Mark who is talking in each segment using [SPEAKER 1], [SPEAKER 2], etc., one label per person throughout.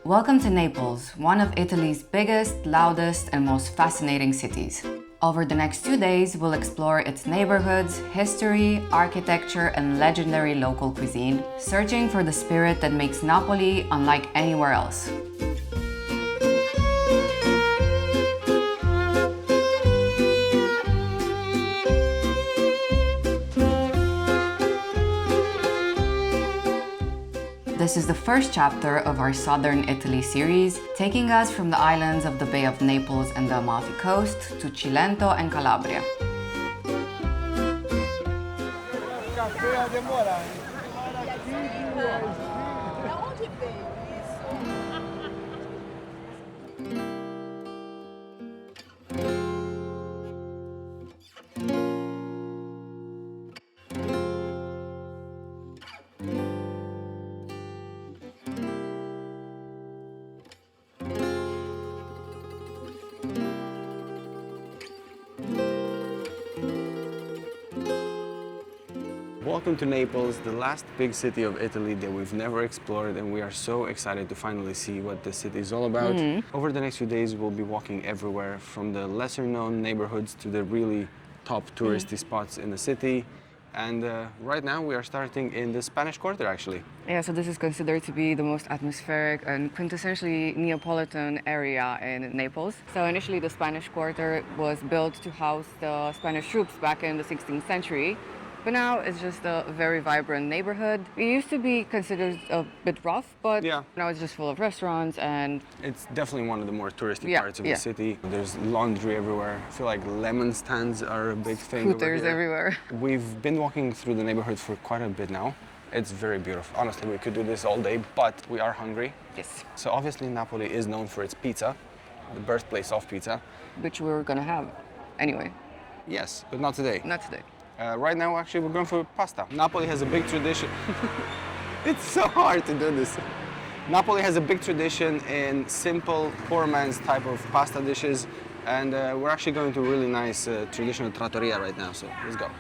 [SPEAKER 1] Welcome to Naples, one of Italy's biggest, loudest, and most fascinating cities. Over the next 2 days, we'll explore its neighborhoods, history, architecture, and legendary local cuisine, searching for the spirit that makes Napoli unlike anywhere else. This is the first chapter of our Southern Italy series, taking us from the islands of the Bay of Naples and the Amalfi Coast to Cilento and Calabria.
[SPEAKER 2] Welcome to Naples, the last big city of Italy that we've never explored, and we are so excited to finally see what this city is all about. Over the next few days, we'll be walking everywhere, from the lesser-known neighborhoods to the really top touristy spots in the city. And right now, we are starting in the Spanish Quarter, actually.
[SPEAKER 1] Yeah, so this is considered to be the most atmospheric and quintessentially Neapolitan area in Naples. So initially, the Spanish Quarter was built to house the Spanish troops back in the 16th century. But now it's just a very vibrant neighborhood. It used to be considered a bit rough, but now it's just full of restaurants and...
[SPEAKER 2] It's definitely one of the more touristy parts of the city. There's laundry everywhere. I feel like lemon stands are a big thing.
[SPEAKER 1] Scooters everywhere.
[SPEAKER 2] We've been walking through the neighborhood for quite a bit now. It's very beautiful. Honestly, we could do this all day, but we are hungry.
[SPEAKER 1] Yes.
[SPEAKER 2] So obviously Napoli is known for its pizza, the birthplace of pizza.
[SPEAKER 1] Which we're gonna have anyway.
[SPEAKER 2] Yes, but not today.
[SPEAKER 1] Not today.
[SPEAKER 2] Right now, actually, we're going for pasta. Napoli has a big tradition. It's so hard to do this. Napoli has a big tradition in simple, poor man's type of pasta dishes. And we're actually going to a really nice traditional trattoria right now, so let's go.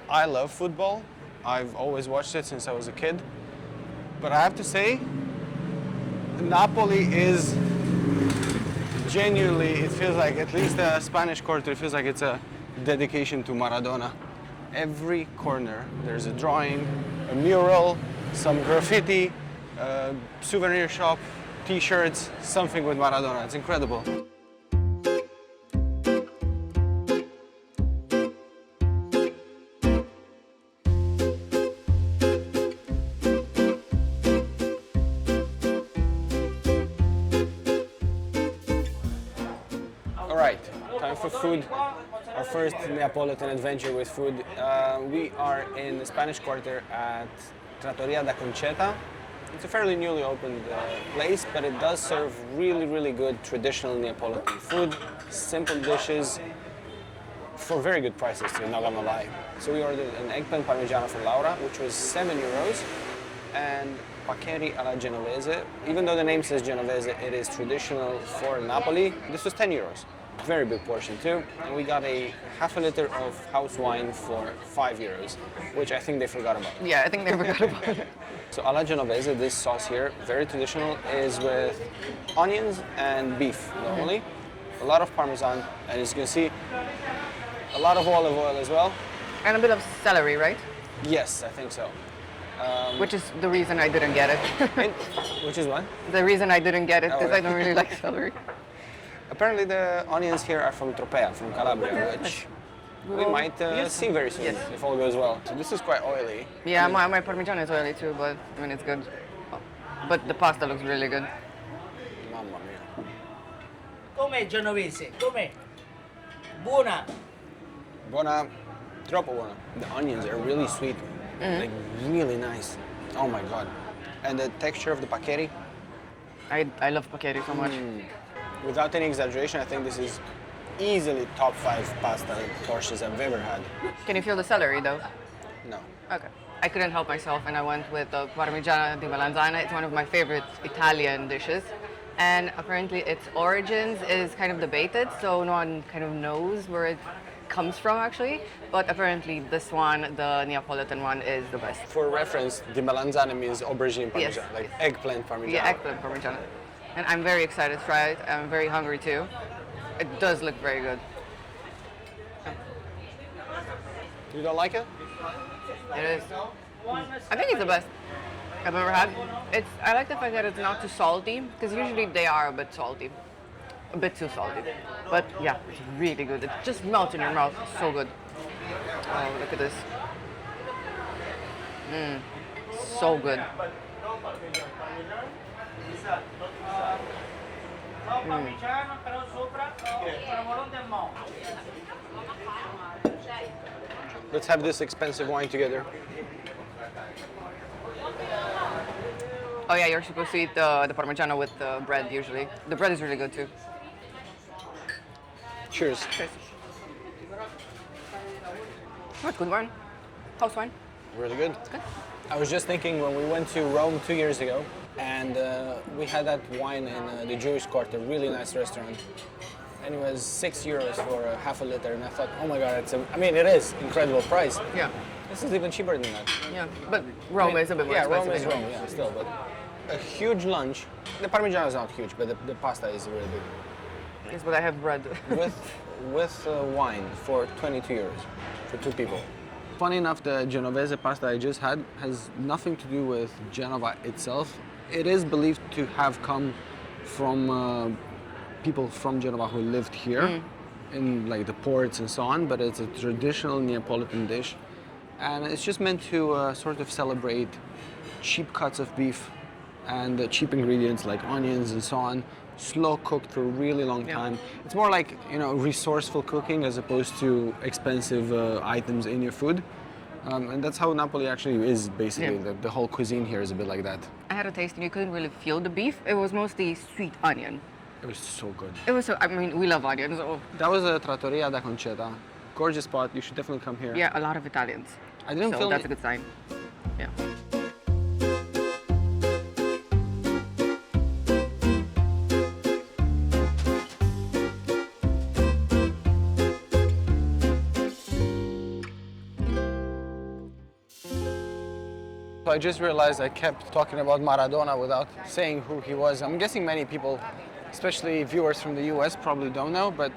[SPEAKER 2] I love football. I've always watched it since I was a kid. But I have to say, Napoli is genuinely, it feels like, at least the Spanish Quarter, it feels like it's a dedication to Maradona. Every corner, there's a drawing, a mural, some graffiti, a souvenir shop, t-shirts, something with Maradona. It's incredible. All right, time for food. Our first Neapolitan adventure with food. We are in the Spanish Quarter at Trattoria da Concetta. It's a fairly newly opened place, but it does serve really, really good traditional Neapolitan food, simple dishes, for very good prices too, not gonna lie. So we ordered an eggplant parmigiano for Laura, which was €7, and Quartieri alla Genovese. Even though the name says Genovese, it is traditional for Napoli. This was €10. Very big portion too, and we got a half a liter of house wine for €5, which I think they forgot about.
[SPEAKER 1] Yeah, I think they forgot about it.
[SPEAKER 2] So alla Genovese, this sauce here, very traditional, is with onions and beef normally. A lot of Parmesan, and as you can see, a lot of olive oil as well.
[SPEAKER 1] And a bit of celery, right?
[SPEAKER 2] Yes, I think so.
[SPEAKER 1] Which is the reason I didn't get it.
[SPEAKER 2] Which is what?
[SPEAKER 1] The reason I didn't get it, because I don't really like celery.
[SPEAKER 2] Apparently the onions here are from Tropea, from Calabria, which we might see very soon, if all goes well. So this is quite oily.
[SPEAKER 1] Yeah, my Parmigiano is oily too, but I mean, it's good. But the pasta looks really good.
[SPEAKER 2] Mamma mia.
[SPEAKER 3] Com'è Genovese? Com'è? Buona.
[SPEAKER 2] Buona, troppo buona. The onions are really sweet, like really nice. Oh my God. And the texture of the paccheri.
[SPEAKER 1] I love Quartieri so much.
[SPEAKER 2] Without any exaggeration, I think this is easily top 5 pasta portions I've ever had.
[SPEAKER 1] Can you feel the celery though?
[SPEAKER 2] No.
[SPEAKER 1] Okay. I couldn't help myself and I went with the Parmigiano di Melanzana. It's one of my favorite Italian dishes. And apparently its origins is kind of debated, so no one kind of knows where it comes from actually. But apparently this one, the Neapolitan one, is the best.
[SPEAKER 2] For reference, di melanzane means aubergine parmigiano,
[SPEAKER 1] Yes,
[SPEAKER 2] like
[SPEAKER 1] yes.
[SPEAKER 2] eggplant parmigiano.
[SPEAKER 1] Yeah, eggplant Parmigiano. And I'm very excited to try it. I'm very hungry too. It does look very good.
[SPEAKER 2] You don't like it?
[SPEAKER 1] It is. I think it's the best I've ever had. I like the fact that it's not too salty, because usually they are a bit salty. A bit too salty. But yeah, it's really good. It just melts in your mouth. It's so good. Oh, look at this. So good.
[SPEAKER 2] Let's have this expensive wine together.
[SPEAKER 1] Oh yeah, you're supposed to eat the Parmigiano with the bread usually. The bread is really good too.
[SPEAKER 2] Cheers.
[SPEAKER 1] Cheers. That's good wine. House wine.
[SPEAKER 2] Really good.
[SPEAKER 1] It's good.
[SPEAKER 2] I was just thinking when we went to Rome 2 years ago, and we had that wine in the Jewish Quarter, really nice restaurant. And it was €6 for a half a liter, and I thought, oh my God, it is incredible price.
[SPEAKER 1] Yeah.
[SPEAKER 2] This is even cheaper than that.
[SPEAKER 1] Yeah. But Rome is a bit more
[SPEAKER 2] Yeah,
[SPEAKER 1] expensive.
[SPEAKER 2] Rome is
[SPEAKER 1] anyway.
[SPEAKER 2] Rome, yeah, still, but a huge lunch. The Parmigiano is not huge, but the pasta is really big.
[SPEAKER 1] Yes, but I have bread.
[SPEAKER 2] with wine for €22 for 2 people. Funny enough, the Genovese pasta I just had has nothing to do with Genova itself. It is believed to have come from people from Genova who lived here in like the ports and so on, but it's a traditional Neapolitan dish. And it's just meant to sort of celebrate cheap cuts of beef and cheap ingredients like onions and so on, slow cooked for a really long time. It's more like, resourceful cooking as opposed to expensive items in your food. And that's how Napoli actually is, basically.
[SPEAKER 1] Yeah.
[SPEAKER 2] The whole cuisine here is a bit like that.
[SPEAKER 1] I had a taste and you couldn't really feel the beef. It was mostly sweet onion.
[SPEAKER 2] It was so good.
[SPEAKER 1] It was so, we love onions. So.
[SPEAKER 2] That was a Trattoria da Concetta. Gorgeous spot, you should definitely come here.
[SPEAKER 1] Yeah, a lot of Italians.
[SPEAKER 2] I didn't
[SPEAKER 1] so
[SPEAKER 2] film
[SPEAKER 1] that's
[SPEAKER 2] it.
[SPEAKER 1] a good sign. Yeah.
[SPEAKER 2] I just realized I kept talking about Maradona without saying who he was. I'm guessing many people, especially viewers from the US, probably don't know, but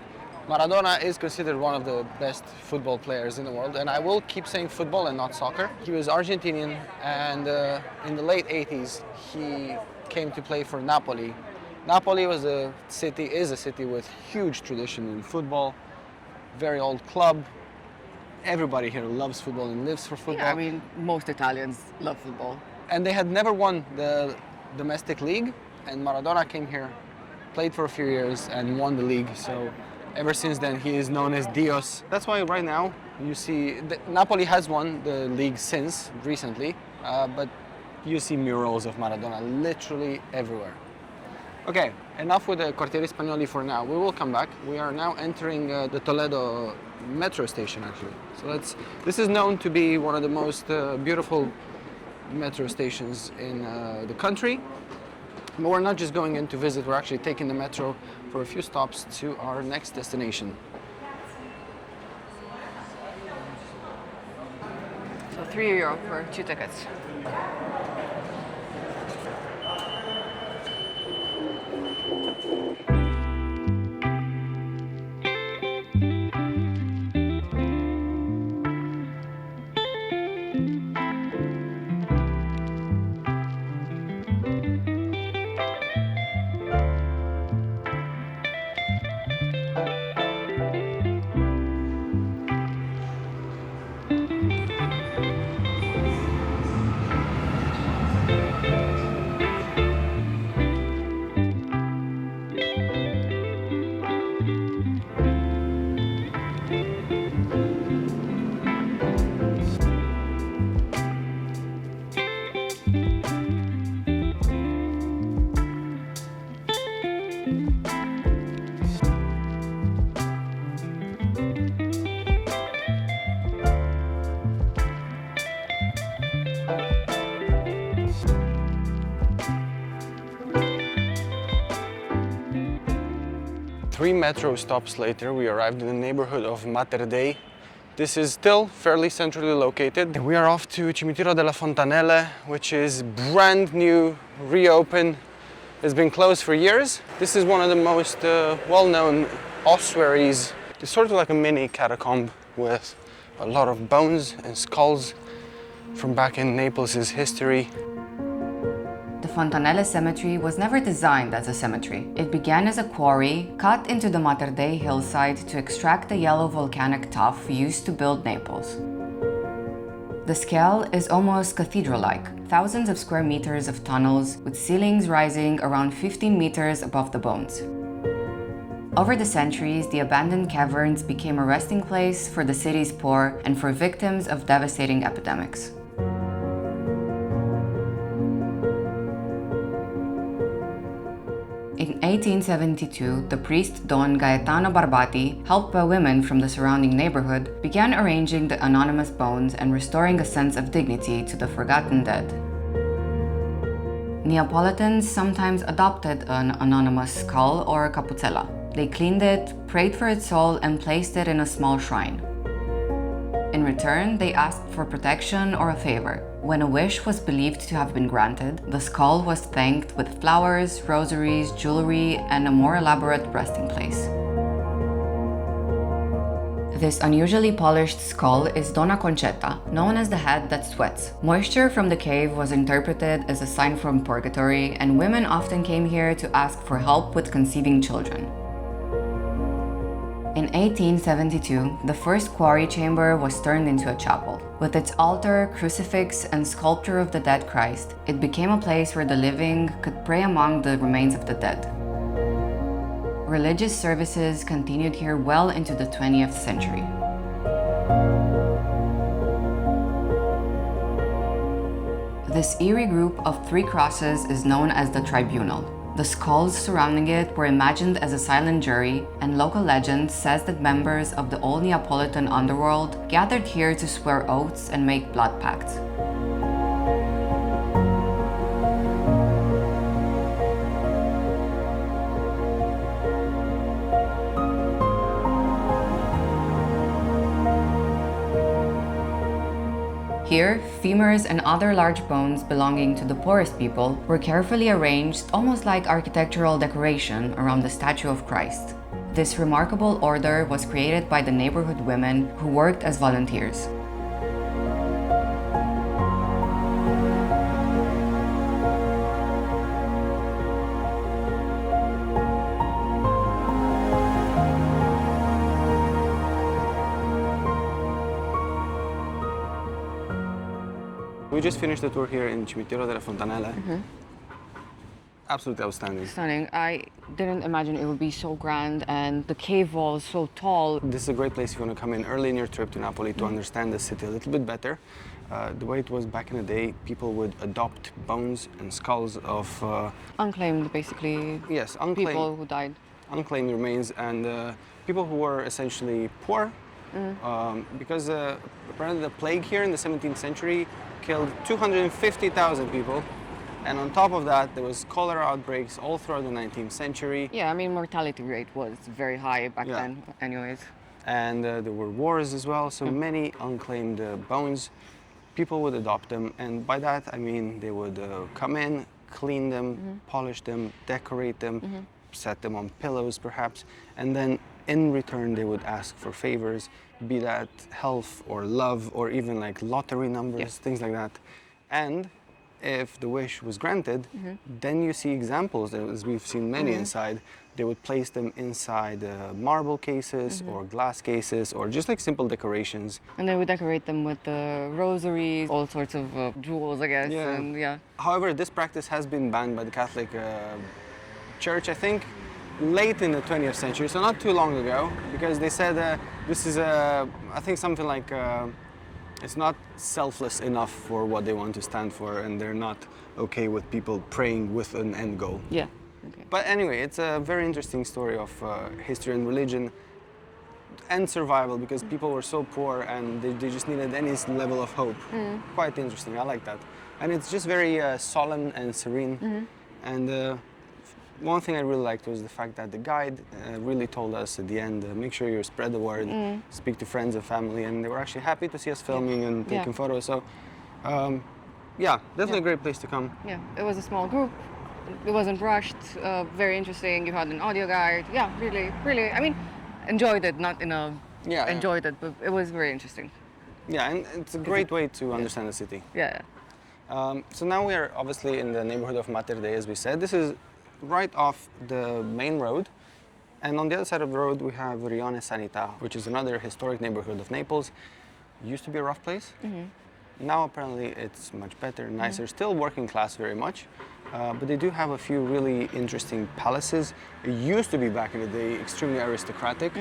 [SPEAKER 2] Maradona is considered one of the best football players in the world, and I will keep saying football and not soccer. He was Argentinian, and in the late 80s, he came to play for Napoli. Napoli is a city with huge tradition in football, very old club. Everybody here loves football and lives for football.
[SPEAKER 1] Yeah, most Italians love football.
[SPEAKER 2] And they had never won the domestic league, and Maradona came here, played for a few years, and won the league. So ever since then, he is known as Dios. That's why right now you see Napoli has won the league since recently, but you see murals of Maradona literally everywhere. Okay, enough with the Quartieri Spagnoli for now. We will come back. We are now entering the Toledo metro station, actually. So this is known to be one of the most beautiful metro stations in the country. But we're not just going in to visit, we're actually taking the metro for a few stops to our next destination.
[SPEAKER 1] So €3 for 2 tickets.
[SPEAKER 2] Three metro stops later, we arrived in the neighborhood of Materdei. This is still fairly centrally located. We are off to Cimitero della Fontanelle, which is brand new, reopened, It's been closed for years. This is one of the most well-known ossuaries. It's sort of like a mini catacomb with a lot of bones and skulls from back in Naples' history.
[SPEAKER 1] The Fontanelle Cemetery was never designed as a cemetery. It began as a quarry cut into the Materdei hillside to extract the yellow volcanic tuff used to build Naples. The scale is almost cathedral-like, thousands of square meters of tunnels with ceilings rising around 15 meters above the bones. Over the centuries, the abandoned caverns became a resting place for the city's poor and for victims of devastating epidemics. In 1872, the priest Don Gaetano Barbati, helped by women from the surrounding neighborhood, began arranging the anonymous bones and restoring a sense of dignity to the forgotten dead. Neapolitans sometimes adopted an anonymous skull or cappuccella. They cleaned it, prayed for its soul, and placed it in a small shrine. In return, they asked for protection or a favor. When a wish was believed to have been granted, the skull was thanked with flowers, rosaries, jewelry, and a more elaborate resting place. This unusually polished skull is Donna Concetta, known as the head that sweats. Moisture from the cave was interpreted as a sign from purgatory, and women often came here to ask for help with conceiving children. In 1872, the first quarry chamber was turned into a chapel. With its altar, crucifix, and sculpture of the dead Christ, it became a place where the living could pray among the remains of the dead. Religious services continued here well into the 20th century. This eerie group of 3 crosses is known as the Tribunal. The skulls surrounding it were imagined as a silent jury, and local legend says that members of the old Neapolitan underworld gathered here to swear oaths and make blood pacts. Here, femurs and other large bones belonging to the poorest people were carefully arranged almost like architectural decoration around the statue of Christ. This remarkable order was created by the neighborhood women who worked as volunteers.
[SPEAKER 2] We just finished the tour here in Cimitero della Fontanelle. Absolutely outstanding.
[SPEAKER 1] Stunning. I didn't imagine it would be so grand and the cave walls so tall.
[SPEAKER 2] This is a great place if you want to come in early in your trip to Napoli to understand the city a little bit better. The way it was back in the day, people would adopt bones and skulls of...
[SPEAKER 1] Unclaimed, basically.
[SPEAKER 2] Yes, unclaimed.
[SPEAKER 1] People who died.
[SPEAKER 2] Unclaimed remains and people who were essentially poor. Because apparently the plague here in the 17th century killed 250,000 people. And on top of that, there was cholera outbreaks all throughout the 19th century.
[SPEAKER 1] Yeah, I mean, mortality rate was very high back then anyways.
[SPEAKER 2] And there were wars as well, so many unclaimed bones. People would adopt them, and by that I mean they would come in, clean them, polish them, decorate them, set them on pillows perhaps, and then in return they would ask for favors, be that health or love or even like lottery numbers, things like that. And if the wish was granted, then you see examples, as we've seen many inside. They would place them inside marble cases or glass cases or just like simple decorations.
[SPEAKER 1] And they would decorate them with the rosaries, all sorts of jewels, I guess.
[SPEAKER 2] Yeah.
[SPEAKER 1] And,
[SPEAKER 2] However, this practice has been banned by the Catholic Church, I think, late in the 20th century, so not too long ago, because they said this is, I think, something like it's not selfless enough for what they want to stand for, and they're not okay with people praying with an end goal.
[SPEAKER 1] Yeah. Okay.
[SPEAKER 2] But anyway, it's a very interesting story of history and religion and survival, because people were so poor and they just needed any level of hope. Quite interesting, I like that. And it's just very solemn and serene. And one thing I really liked was the fact that the guide really told us at the end, make sure you spread the word, speak to friends and family, and they were actually happy to see us filming and taking photos. So, yeah, definitely a great place to come.
[SPEAKER 1] Yeah, it was a small group. It wasn't rushed, very interesting. You had an audio guide. Yeah, really, really. I mean, enjoyed it, not in a
[SPEAKER 2] Yeah, yeah.
[SPEAKER 1] enjoyed it, but it was very interesting.
[SPEAKER 2] Yeah, and it's a great way to understand the city.
[SPEAKER 1] Yeah.
[SPEAKER 2] So now we are obviously in the neighborhood of Materdei, as we said. This is right off the main road. And on the other side of the road, we have Rione Sanità, which is another historic neighborhood of Naples. Used to be a rough place. Now apparently it's much better, nicer, still working class very much. But they do have a few really interesting palaces. It used to be back in the day extremely aristocratic,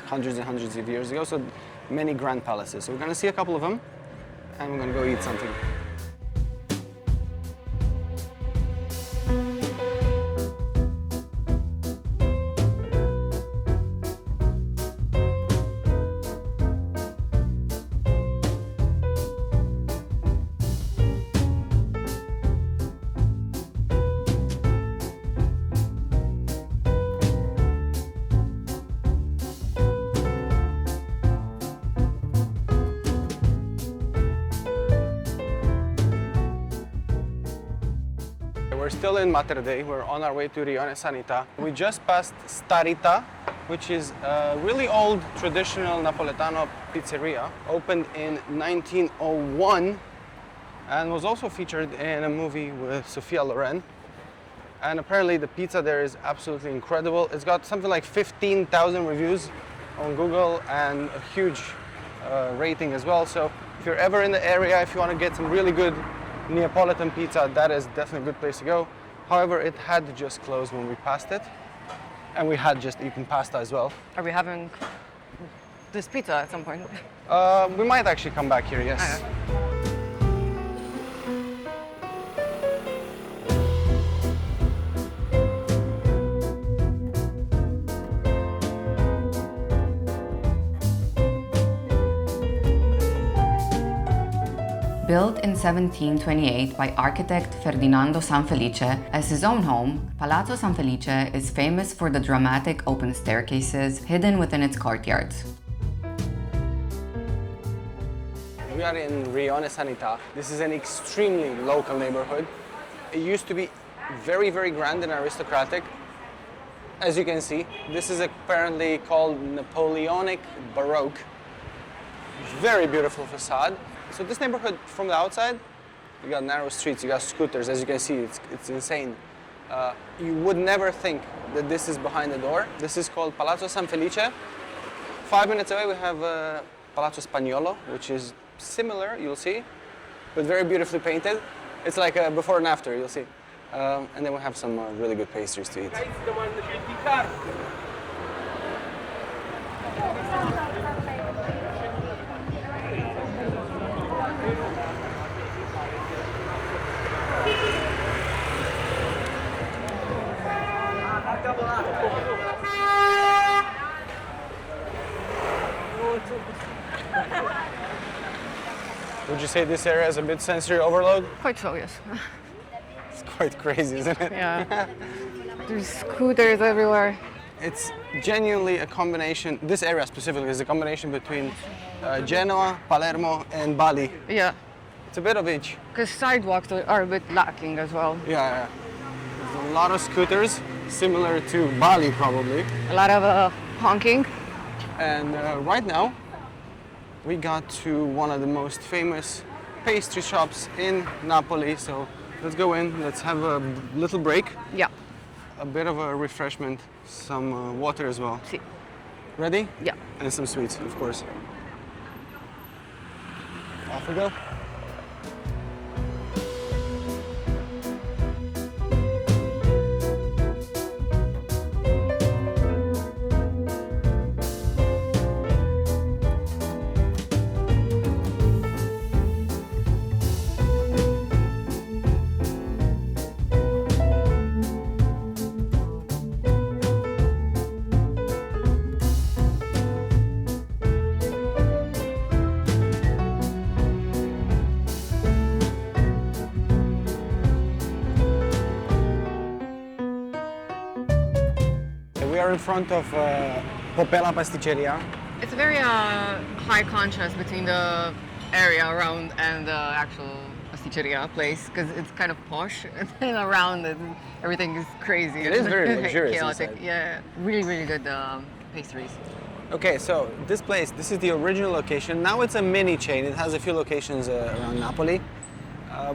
[SPEAKER 2] hundreds and hundreds of years ago. So many grand palaces. So we're gonna see a couple of them and we're gonna go eat something. We're still in Materdei. We're on our way to Rione Sanità. We just passed Starita, which is a really old traditional Napoletano pizzeria, opened in 1901 and was also featured in a movie with Sophia Loren. And apparently the pizza there is absolutely incredible. It's got something like 15,000 reviews on Google and a huge rating as well. So if you're ever in the area, if you want to get some really good Neapolitan pizza, that is definitely a good place to go. However, it had just closed when we passed it, and we had just eaten pasta as well.
[SPEAKER 1] Are we having this pizza at some point?
[SPEAKER 2] We might actually come back here, yes.
[SPEAKER 1] Built in 1728 by architect Ferdinando Sanfelice as his own home, Palazzo Sanfelice is famous for the dramatic open staircases hidden within its courtyards.
[SPEAKER 2] We are in Rione Sanità. This is an extremely local neighborhood. It used to be very, very grand and aristocratic. As you can see, this is apparently called Napoleonic Baroque. Very beautiful facade. So this neighborhood from the outside, you got narrow streets, you got scooters, as you can see, it's insane. You would never think that this is behind the door. This is called Palazzo Sanfelice. 5 minutes away we have Palazzo Spagnolo, which is similar, you'll see, but very beautifully painted. It's like a before and after, you'll see. And then we have some really good pastries to eat. Would you say this area is a bit sensory overload?
[SPEAKER 1] Quite so, yes.
[SPEAKER 2] It's quite crazy, isn't it?
[SPEAKER 1] Yeah. There's scooters everywhere.
[SPEAKER 2] It's genuinely a combination, this area specifically is a combination between Genoa, Palermo and Bali.
[SPEAKER 1] Yeah.
[SPEAKER 2] It's a bit of each.
[SPEAKER 1] Because sidewalks are a bit lacking as well.
[SPEAKER 2] Yeah. There's a lot of scooters, similar to Bali probably.
[SPEAKER 1] A lot of honking.
[SPEAKER 2] And right now, we got to one of the most famous pastry shops in Napoli. So let's go in, let's have a little break.
[SPEAKER 1] Yeah.
[SPEAKER 2] A bit of a refreshment, some water as well.
[SPEAKER 1] See.
[SPEAKER 2] Ready?
[SPEAKER 1] Yeah.
[SPEAKER 2] And some sweets, of course. Off we go. We are in front of Poppella Pasticceria.
[SPEAKER 1] It's a very high contrast between the area around and the actual pasticceria place because it's kind of posh and then around it, everything is crazy.
[SPEAKER 2] It is very luxurious
[SPEAKER 1] chaotic.
[SPEAKER 2] inside.
[SPEAKER 1] Yeah, really, really good pastries.
[SPEAKER 2] Okay, so this place, this is the original location. Now it's a mini chain. It has a few locations around Napoli.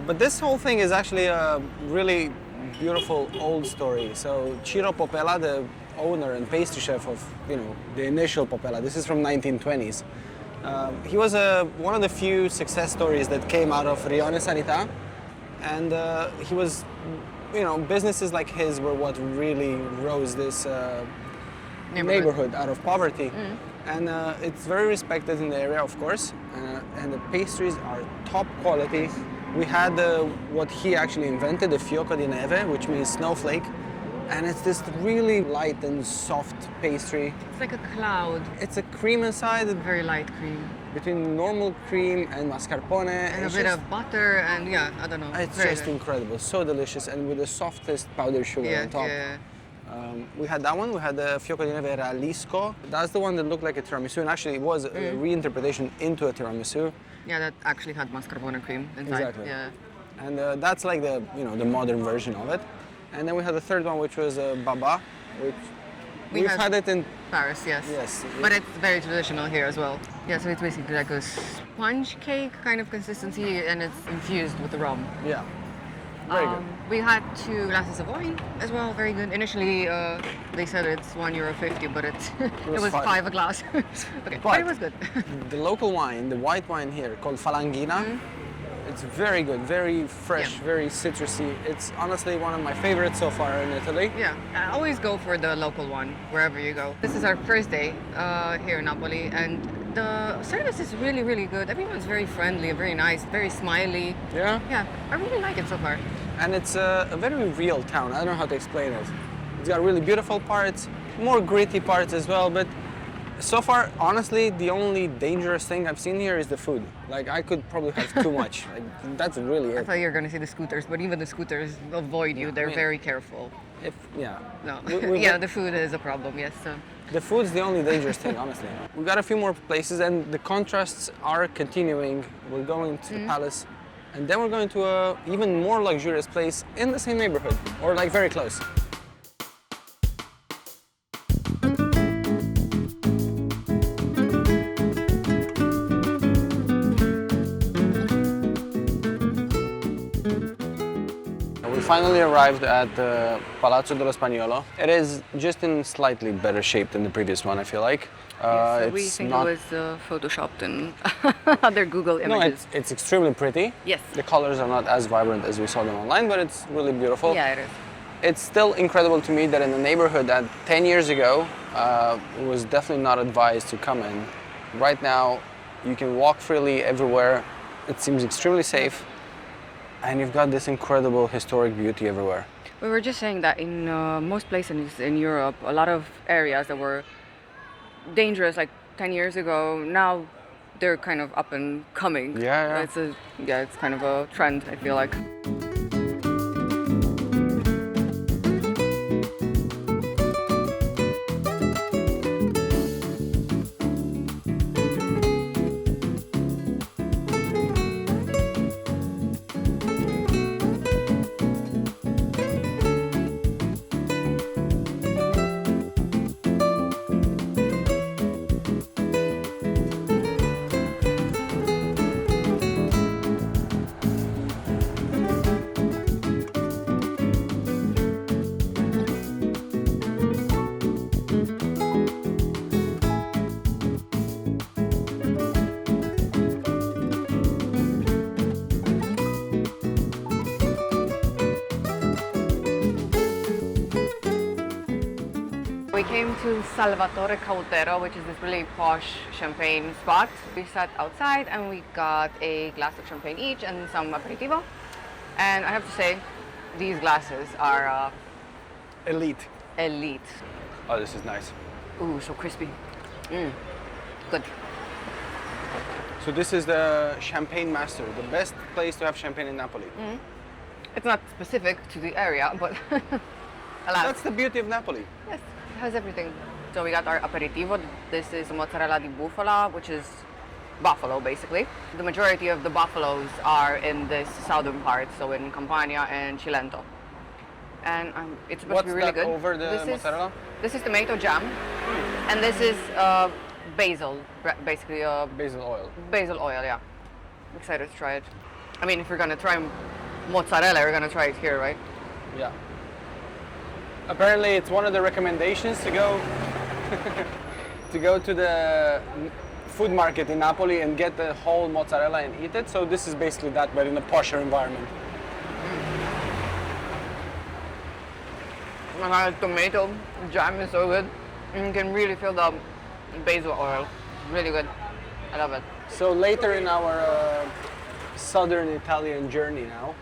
[SPEAKER 2] But this whole thing is actually a really beautiful old story. So Ciro Poppella, the owner and pastry chef of, the initial Poppella, this is from 1920s. He was one of the few success stories that came out of Rione Sanità, and he was, businesses like his were what really rose this neighborhood out of poverty. And it's very respected in the area, of course, and the pastries are top quality. We had what he actually invented, the Fiocco di Neve, which means snowflake, and it's this really light and soft pastry.
[SPEAKER 1] It's like a cloud.
[SPEAKER 2] It's a cream inside,
[SPEAKER 1] Very light cream.
[SPEAKER 2] between normal cream and mascarpone.
[SPEAKER 1] And a
[SPEAKER 2] It's
[SPEAKER 1] bit
[SPEAKER 2] just-
[SPEAKER 1] of butter and I don't know.
[SPEAKER 2] It's
[SPEAKER 1] very
[SPEAKER 2] just
[SPEAKER 1] good.
[SPEAKER 2] incredible, so delicious, and with the softest powdered sugar
[SPEAKER 1] Yeah,
[SPEAKER 2] on top.
[SPEAKER 1] yeah.
[SPEAKER 2] We had that one. We had the Fiocco di Neve Realisco. That's the one that looked like a tiramisu, and actually it was a reinterpretation into a tiramisu.
[SPEAKER 1] Yeah, that actually had mascarpone cream inside.
[SPEAKER 2] Exactly.
[SPEAKER 1] Yeah.
[SPEAKER 2] And that's like the modern version of it. And then we had the third one, which was baba, which
[SPEAKER 1] We
[SPEAKER 2] we've
[SPEAKER 1] had-
[SPEAKER 2] had it in.
[SPEAKER 1] Paris, yes.
[SPEAKER 2] Yes.
[SPEAKER 1] But it's very traditional here as well. Yeah, so it's basically like a sponge cake kind of consistency and it's infused with the rum.
[SPEAKER 2] Yeah. Very good.
[SPEAKER 1] We had 2 glasses of wine as well, very good. Initially, they said it's €1.50, but it was
[SPEAKER 2] five.
[SPEAKER 1] 5 a glass. Okay, but it was good.
[SPEAKER 2] The local wine, the white wine here, called Falanghina, it's very good, very fresh,
[SPEAKER 1] Yeah.
[SPEAKER 2] very citrusy. It's honestly one of my favorites so far in Italy.
[SPEAKER 1] Yeah, I always go for the local one wherever you go. This is our first day here in Napoli, and the service is really, really good. Everyone's very friendly, very nice, very smiley.
[SPEAKER 2] Yeah.
[SPEAKER 1] Yeah, I really like it so far.
[SPEAKER 2] And it's a very real town. I don't know how to explain it. It's got really beautiful parts, more gritty parts as well, but so far, honestly, the only dangerous thing I've seen here is the food. Like, I could probably have too much. Like, that's really
[SPEAKER 1] I
[SPEAKER 2] it.
[SPEAKER 1] thought you were going to see the scooters, but even the scooters avoid you. They're
[SPEAKER 2] mean-
[SPEAKER 1] very careful.
[SPEAKER 2] Yeah.
[SPEAKER 1] No,
[SPEAKER 2] We-
[SPEAKER 1] yeah, the food is a problem. Yes. So.
[SPEAKER 2] The food's the only dangerous thing, honestly. We've got a few more places, and the contrasts are continuing. We're going to the palace, and then we're going to a even more luxurious place in the same neighborhood, or like very close. We finally arrived at the Palazzo dello Spagnolo. It is just in slightly better shape than the previous one, I feel like.
[SPEAKER 1] So we
[SPEAKER 2] it's
[SPEAKER 1] think
[SPEAKER 2] not-
[SPEAKER 1] it was photoshopped in other Google
[SPEAKER 2] No,
[SPEAKER 1] images.
[SPEAKER 2] it's extremely pretty.
[SPEAKER 1] Yes.
[SPEAKER 2] The colors are not as vibrant as we saw them online, but it's really beautiful.
[SPEAKER 1] Yeah, it is.
[SPEAKER 2] It's still incredible to me that in a neighborhood that 10 years ago was definitely not advised to come in. Right now, you can walk freely everywhere. It seems extremely safe. And you've got this incredible historic beauty everywhere.
[SPEAKER 1] We were just saying that in most places in Europe, a lot of areas that were dangerous like 10 years ago, now they're kind of up and coming.
[SPEAKER 2] Yeah.
[SPEAKER 1] It's kind of a trend, I feel like. We came to Salvatore Cautero, which is this really posh champagne spot. We sat outside and we got a glass of champagne each and some aperitivo. And I have to say, these glasses are
[SPEAKER 2] Elite.
[SPEAKER 1] elite.
[SPEAKER 2] Oh, this is nice.
[SPEAKER 1] Ooh, so crispy. Good.
[SPEAKER 2] So this is the Champagne Master, the best place to have champagne in Napoli.
[SPEAKER 1] It's not specific to the area, but alas.
[SPEAKER 2] That's the beauty of Napoli.
[SPEAKER 1] Yes, it has everything. So we got our aperitivo. This is mozzarella di bufala, which is buffalo, basically. The majority of the buffaloes are in this southern part, so in Campania and Cilento. And it's supposed to be really
[SPEAKER 2] What's that
[SPEAKER 1] good.
[SPEAKER 2] over the mozzarella?
[SPEAKER 1] This is tomato jam, and this is basil, basically
[SPEAKER 2] Basil oil.
[SPEAKER 1] basil oil. Yeah, I'm excited to try it. I mean, if you're gonna try mozzarella, you're gonna try it here, right?
[SPEAKER 2] Yeah. Apparently, it's one of the recommendations to go to the food market in Napoli and get the whole mozzarella and eat it. So this is basically that, but in a posher environment.
[SPEAKER 1] The tomato jam is so good. And you can really feel the basil oil. Really good. I love it.
[SPEAKER 2] So later in our southern Italian journey now,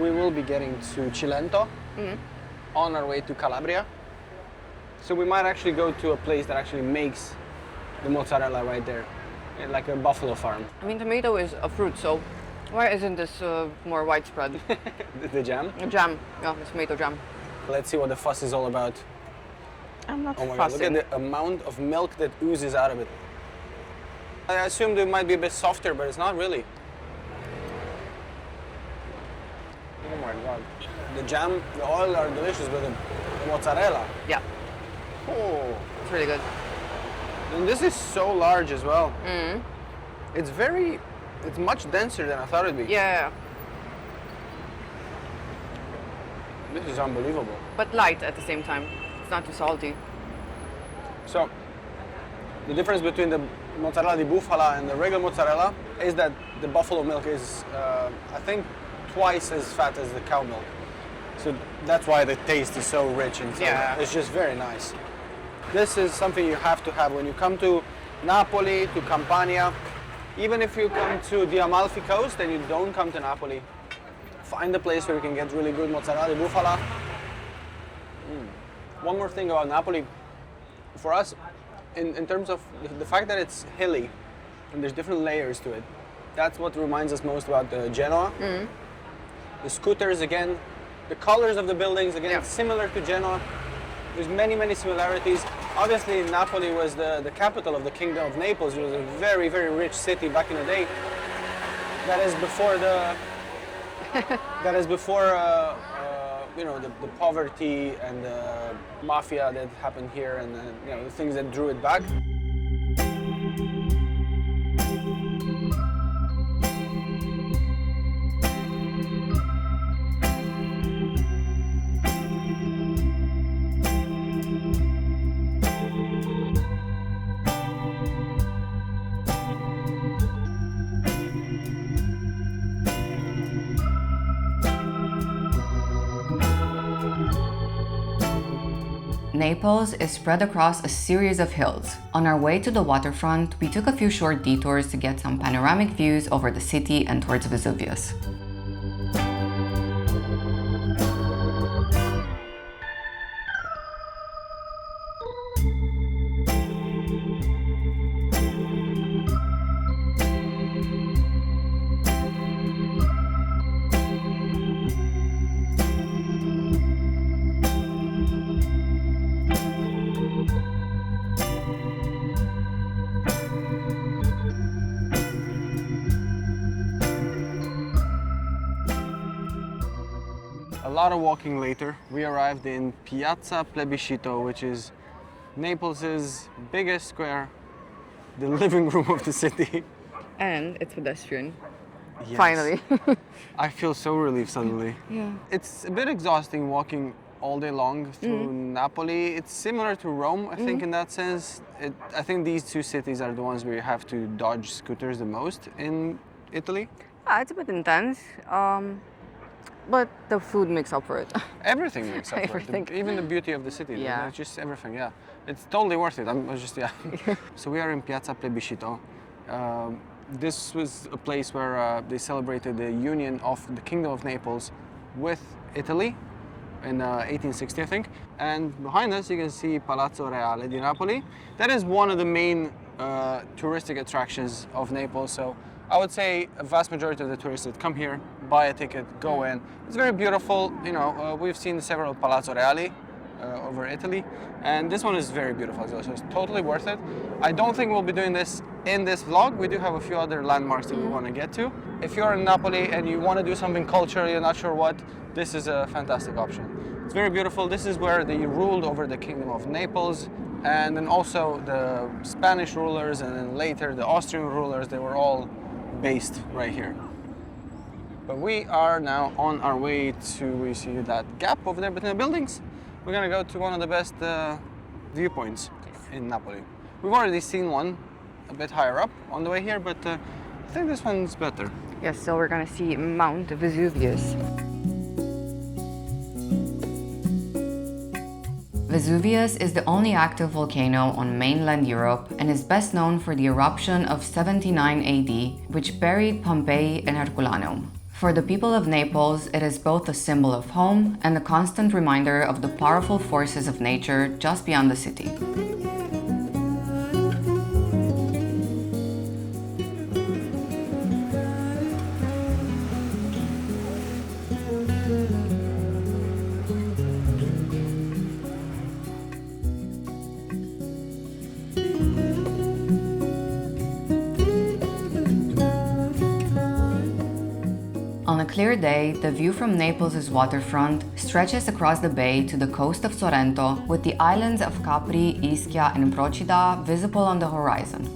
[SPEAKER 2] we will be getting to Cilento on our way to Calabria. So we might actually go to a place that actually makes the mozzarella right there, like a buffalo farm.
[SPEAKER 1] I mean, tomato is a fruit, so why isn't this more widespread?
[SPEAKER 2] The jam.
[SPEAKER 1] Jam. Yeah, it's tomato jam.
[SPEAKER 2] Let's see what the fuss is all about.
[SPEAKER 1] I'm not
[SPEAKER 2] Oh my god,
[SPEAKER 1] fussing.
[SPEAKER 2] look at the amount of milk that oozes out of it. I assumed it might be a bit softer, but it's not really. Oh my god. The jam, the oil are delicious, but the mozzarella.
[SPEAKER 1] Yeah,
[SPEAKER 2] Oh.
[SPEAKER 1] it's really good.
[SPEAKER 2] And this is so large as well. It's much denser than I thought it'd be.
[SPEAKER 1] Yeah,
[SPEAKER 2] This is unbelievable.
[SPEAKER 1] but light at the same time. It's not too salty.
[SPEAKER 2] So, the difference between the mozzarella di bufala and the regular mozzarella is that the buffalo milk is, I think, twice as fat as the cow milk. So that's why the taste is so rich and so it's just very nice. This is something you have to have when you come to Napoli, to Campania. Even if you come to the Amalfi Coast and you don't come to Napoli, find a place where you can get really good mozzarella di bufala. One more thing about Napoli, for us, in terms of the fact that it's hilly and there's different layers to it, that's what reminds us most about Genoa. The scooters, again, the colors of the buildings, again, similar to Genoa. There's many, many similarities. Obviously, Napoli was the capital of the Kingdom of Naples. It was a very, very rich city back in the day. That is before the the poverty and the mafia that happened here, and the things that drew it back.
[SPEAKER 1] Naples is spread across a series of hills. On our way to the waterfront, we took a few short detours to get some panoramic views over the city and towards Vesuvius.
[SPEAKER 2] A lot of walking later, we arrived in Piazza Plebiscito, which is Naples' biggest square, the living room of the city.
[SPEAKER 1] And it's pedestrian.
[SPEAKER 2] Yes.
[SPEAKER 1] Finally.
[SPEAKER 2] I feel so relieved suddenly.
[SPEAKER 1] Yeah.
[SPEAKER 2] It's a bit exhausting walking all day long through Napoli. It's similar to Rome, I think, in that sense. I think these two cities are the ones where you have to dodge scooters the most in Italy.
[SPEAKER 1] Yeah, it's a bit intense, but the food makes up for it.
[SPEAKER 2] Everything makes up for it.
[SPEAKER 1] Everything.
[SPEAKER 2] Even the beauty of the city.
[SPEAKER 1] Yeah.
[SPEAKER 2] It's just everything, yeah. It's totally worth it. So we are in Piazza Plebiscito. This was a place where they celebrated the union of the Kingdom of Naples with Italy in 1860, I think. And behind us, you can see Palazzo Reale di Napoli. That is one of the main touristic attractions of Naples. So I would say a vast majority of the tourists that come here, buy a ticket, go in. It's very beautiful. We've seen several Palazzo Reali over Italy, and this one is very beautiful as well, so it's totally worth it. I don't think we'll be doing this in this vlog. We do have a few other landmarks that we want to get to. If you're in Napoli and you want to do something cultural, you're not sure what, this is a fantastic option. It's very beautiful. This is where they ruled over the Kingdom of Naples, and then also the Spanish rulers, and then later the Austrian rulers, they were all based right here. But we are now on our way to, we see that gap over there between the buildings. We're gonna go to one of the best viewpoints in Napoli. We've already seen one a bit higher up on the way here, but I think this one's better.
[SPEAKER 1] Yes, so we're gonna see Mount Vesuvius. Vesuvius is the only active volcano on mainland Europe and is best known for the eruption of 79 AD, which buried Pompeii and Herculaneum. For the people of Naples, it is both a symbol of home and a constant reminder of the powerful forces of nature just beyond the city. On a clear day, the view from Naples' waterfront stretches across the bay to the coast of Sorrento, with the islands of Capri, Ischia and Procida visible on the horizon.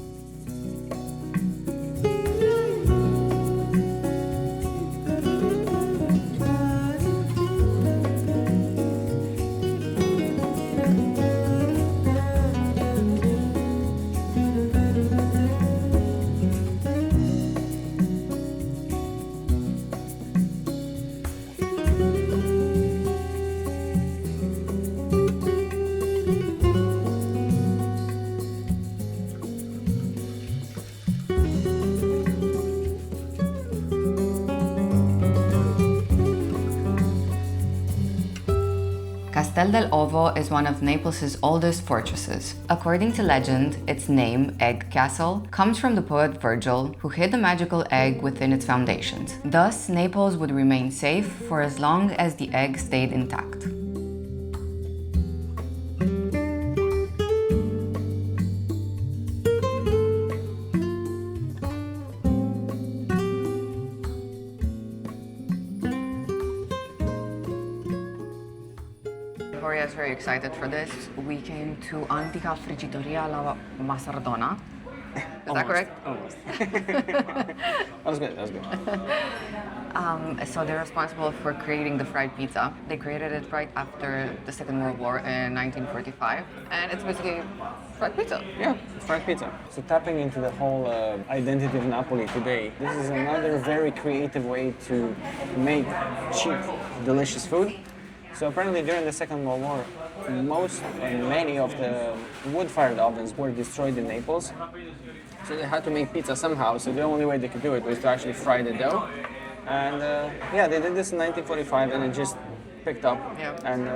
[SPEAKER 1] Castel dell'Ovo is one of Naples' oldest fortresses. According to legend, its name, Egg Castle, comes from the poet Virgil, who hid the magical egg within its foundations. Thus, Naples would remain safe for as long as the egg stayed intact. Victoria is very excited for this. We came to Antica Friggitoria alla Maradona. Is that correct?
[SPEAKER 2] Almost. That was good, that was good.
[SPEAKER 1] So they're responsible for creating the fried pizza. They created it right after the Second World War in 1945. And it's basically fried pizza.
[SPEAKER 2] Yeah, fried pizza. So tapping into the whole identity of Napoli today, this is another very creative way to make cheap, delicious food. So apparently during the Second World War, many of the wood-fired ovens were destroyed in Naples. So they had to make pizza somehow, so the only way they could do it was to actually fry the dough. And yeah, they did this in 1945 and it just picked up.
[SPEAKER 1] Yeah.
[SPEAKER 2] And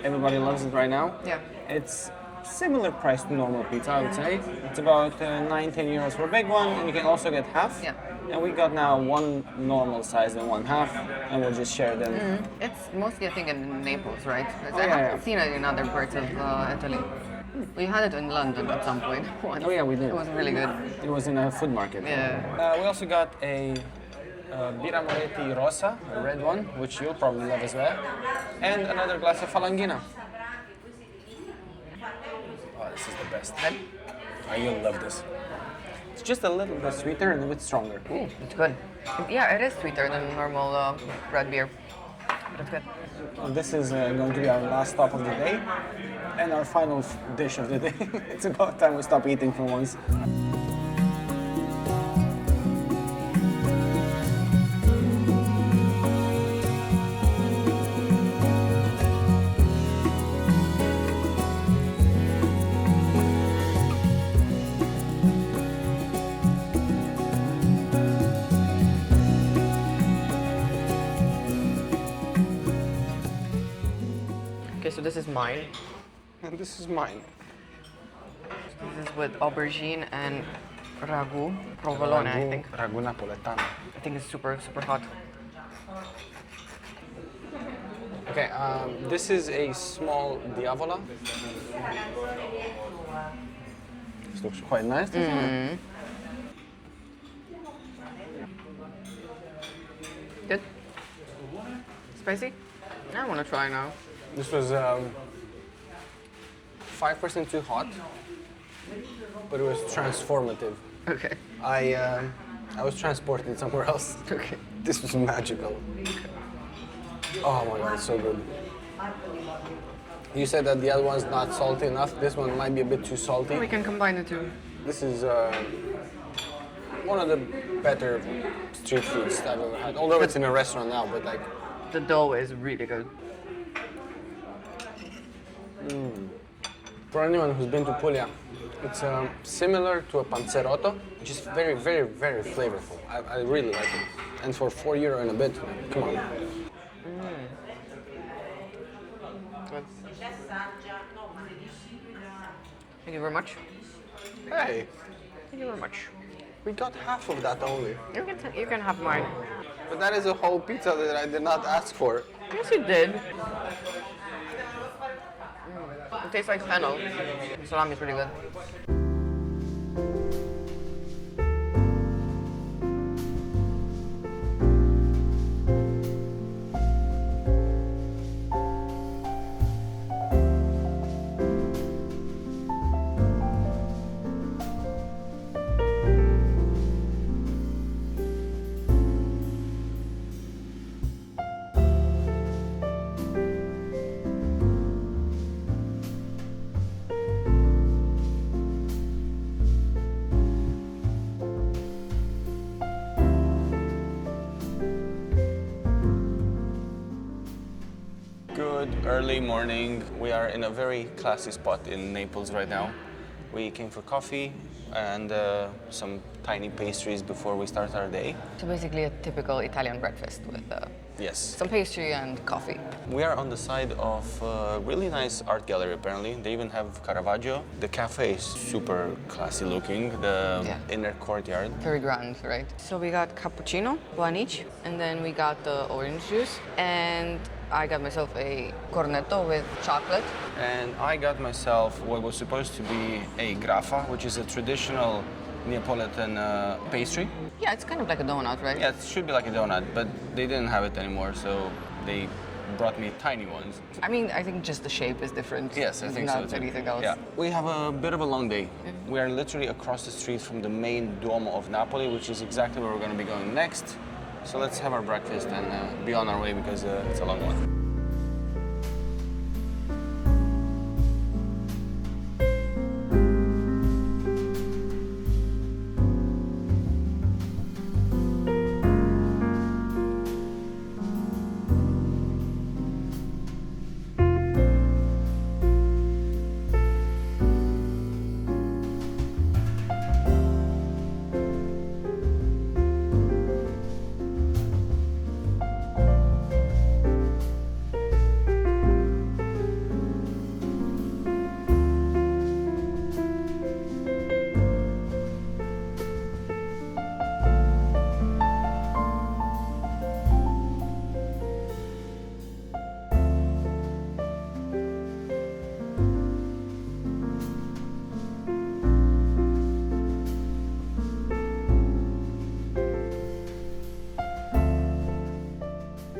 [SPEAKER 2] everybody loves it right now.
[SPEAKER 1] Yeah.
[SPEAKER 2] It's similar price to normal pizza, I would say. It's about 9-10 euros for a big one, and you can also get half.
[SPEAKER 1] Yeah.
[SPEAKER 2] And we got now one normal size and one half, and we'll just share them.
[SPEAKER 1] It's mostly a thing in Naples, right?
[SPEAKER 2] Oh,
[SPEAKER 1] I
[SPEAKER 2] yeah,
[SPEAKER 1] haven't
[SPEAKER 2] yeah.
[SPEAKER 1] seen it in other parts of Italy. We had it in London at some point once.
[SPEAKER 2] Oh yeah, we did.
[SPEAKER 1] It was really good.
[SPEAKER 2] It was in a food market.
[SPEAKER 1] Yeah.
[SPEAKER 2] We also got a Birra Moretti Rosa, a red one, which you'll probably love as well, and another glass of Falanghina. Oh, this is the best. Oh, you'll love this. It's just a little bit sweeter and a bit stronger.
[SPEAKER 1] Ooh, it's good. Yeah, it is sweeter than normal red beer. But it's good.
[SPEAKER 2] Well, this is going to be our last stop of the day and our final dish of the day. It's about time we stop eating for once.
[SPEAKER 1] Okay, so this is mine.
[SPEAKER 2] And this is mine.
[SPEAKER 1] This is with aubergine and ragu, provolone, I think.
[SPEAKER 2] Ragu napoletano.
[SPEAKER 1] I think it's super, super hot.
[SPEAKER 2] Okay, this is a small diavola. This looks quite nice, doesn't it?
[SPEAKER 1] Good? Spicy? I want to try now.
[SPEAKER 2] This was 5% too hot, but it was transformative.
[SPEAKER 1] Okay.
[SPEAKER 2] I was transported somewhere else.
[SPEAKER 1] Okay.
[SPEAKER 2] This was magical. Oh my god, it's so good. You said that the other one's not salty enough. This one might be a bit too salty.
[SPEAKER 1] We can combine the two.
[SPEAKER 2] This is one of the better street foods I've ever had. Although it's in a restaurant now, but like...
[SPEAKER 1] The dough is really good.
[SPEAKER 2] For anyone who's been to Puglia, it's similar to a panzerotto, which is very, very, very flavorful. I really like it. And for €4 and a bit, come on.
[SPEAKER 1] Good. Thank you very much.
[SPEAKER 2] Hey,
[SPEAKER 1] Thank you very much.
[SPEAKER 2] we got half of that only.
[SPEAKER 1] You can have mine.
[SPEAKER 2] But that is a whole pizza that I did not ask for.
[SPEAKER 1] Yes, you did. It tastes like fennel. The salami is really good.
[SPEAKER 2] Early morning. We are in a very classy spot in Naples right now. We came for coffee and some tiny pastries before we start our day.
[SPEAKER 1] So basically a typical Italian breakfast with
[SPEAKER 2] Yes.
[SPEAKER 1] some pastry and coffee.
[SPEAKER 2] We are on the side of a really nice art gallery apparently. They even have Caravaggio. The cafe is super classy looking, the inner courtyard.
[SPEAKER 1] Very grand, right? So we got cappuccino, one each, and then we got the orange juice, and I got myself a cornetto with chocolate.
[SPEAKER 2] And I got myself what was supposed to be a graffa, which is a traditional Neapolitan pastry.
[SPEAKER 1] Yeah, it's kind of like a donut, right?
[SPEAKER 2] Yeah, it should be like a donut, but they didn't have it anymore, so they brought me tiny ones.
[SPEAKER 1] I mean, I think just the shape is different.
[SPEAKER 2] Yes, I think so
[SPEAKER 1] not
[SPEAKER 2] too.
[SPEAKER 1] anything else.
[SPEAKER 2] Yeah. We have a bit of a long day. We are literally across the street from the main Duomo of Napoli, which is exactly where we're going to be going next. So let's have our breakfast and be on our way because it's a long one.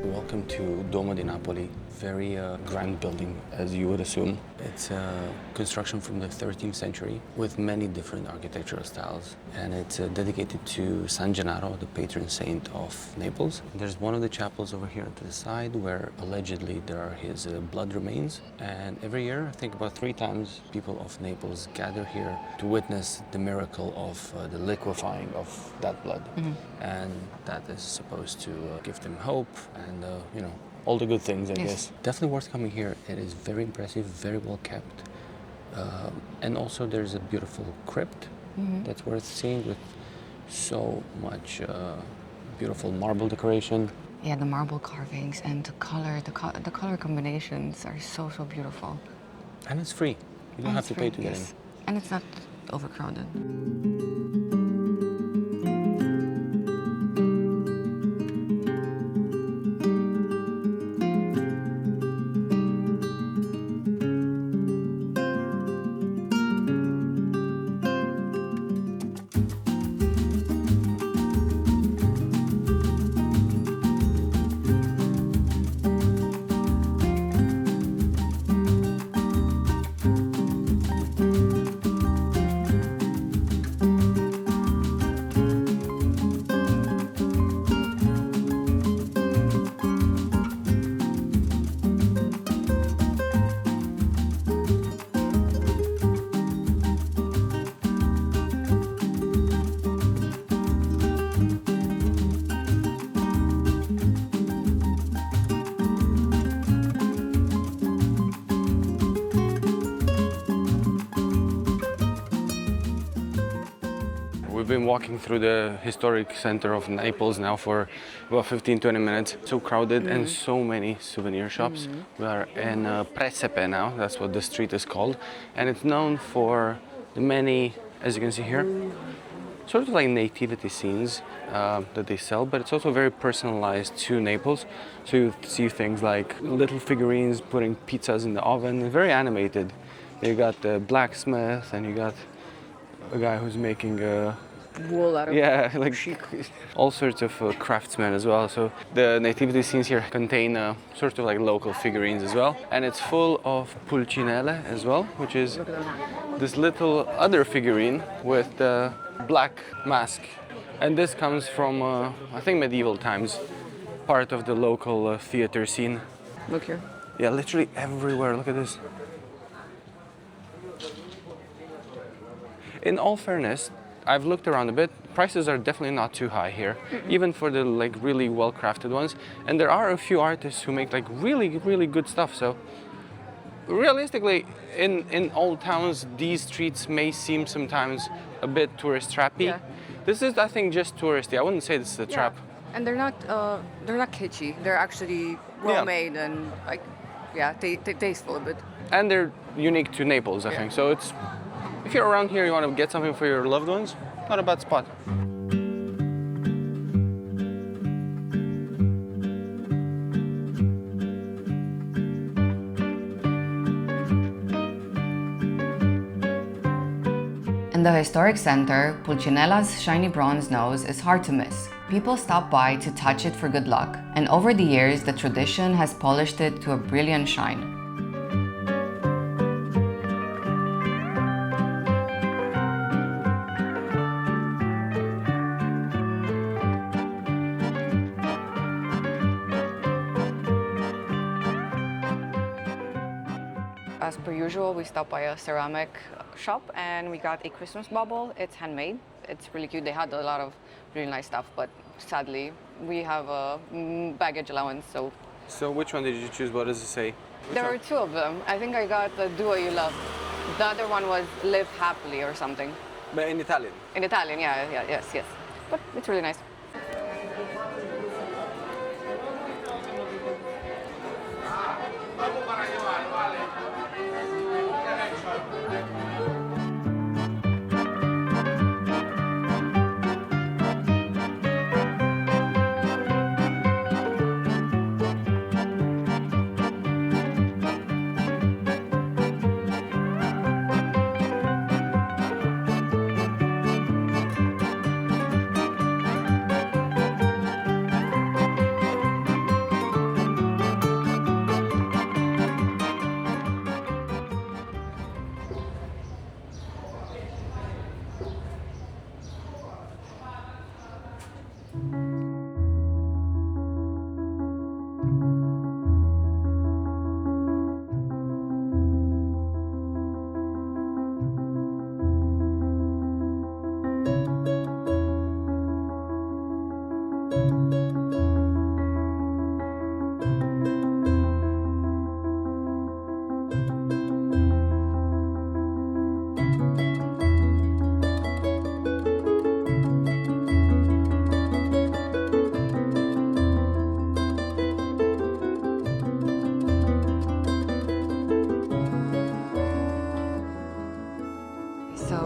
[SPEAKER 2] Welcome to Duomo di Napoli. Very grand building, as you would assume. It's a construction from the 13th century with many different architectural styles. And it's dedicated to San Gennaro, the patron saint of Naples. There's one of the chapels over here to the side where allegedly there are his blood remains. And every year, I think about 3 times, people of Naples gather here to witness the miracle of the liquefying of that blood. And that is supposed to give them hope and, all the good things, I guess. Definitely worth coming here. It is very impressive, very well kept. And also there's a beautiful crypt that's worth seeing with so much beautiful marble decoration.
[SPEAKER 1] Yeah, the marble carvings and the color combinations are so beautiful.
[SPEAKER 2] And it's free. You don't have to pay to get in.
[SPEAKER 1] And it's not overcrowded.
[SPEAKER 2] We've been walking through the historic center of Naples now for about 15-20 minutes. So crowded and so many souvenir shops. We are in Presepe now, that's what the street is called. And it's known for the many, as you can see here, sort of like nativity scenes that they sell, but it's also very personalized to Naples. So you see things like little figurines putting pizzas in the oven, very animated. You got the blacksmith and you got a guy who's making
[SPEAKER 1] Wool out of
[SPEAKER 2] like all sorts of craftsmen as well. So the nativity scenes here contain sort of like local figurines as well, and it's full of pulcinelle as well, which is this little other figurine with the black mask, and this comes from I think medieval times, part of the local theater scene.
[SPEAKER 1] Look here.
[SPEAKER 2] Yeah, literally everywhere. Look at this. In all fairness, I've looked around a bit. Prices are definitely not too high here, even for the like really well-crafted ones. And there are a few artists who make like really good stuff. So realistically, in old towns, these streets may seem sometimes a bit tourist trappy.
[SPEAKER 1] Yeah.
[SPEAKER 2] This is, I think, just touristy. I wouldn't say this is a trap.
[SPEAKER 1] And they're not kitschy. They're actually well made and like tasteful a bit.
[SPEAKER 2] And they're unique to Naples, I think. So it's, if you're around here, you want to get something for your loved ones, not a bad spot.
[SPEAKER 1] In the historic center, Pulcinella's shiny bronze nose is hard to miss. People stop by to touch it for good luck, and over the years, the tradition has polished it to a brilliant shine. As per usual, we stopped by a ceramic shop and we got a Christmas bauble. It's handmade. It's really cute. They had a lot of really nice stuff, but sadly, we have a baggage allowance, so...
[SPEAKER 2] So which one did you choose? What does it say?
[SPEAKER 1] There were two of them. I think I got the Do What You Love. The other one was Live Happily or something.
[SPEAKER 2] But in Italian?
[SPEAKER 1] In Italian, yes. But it's really nice.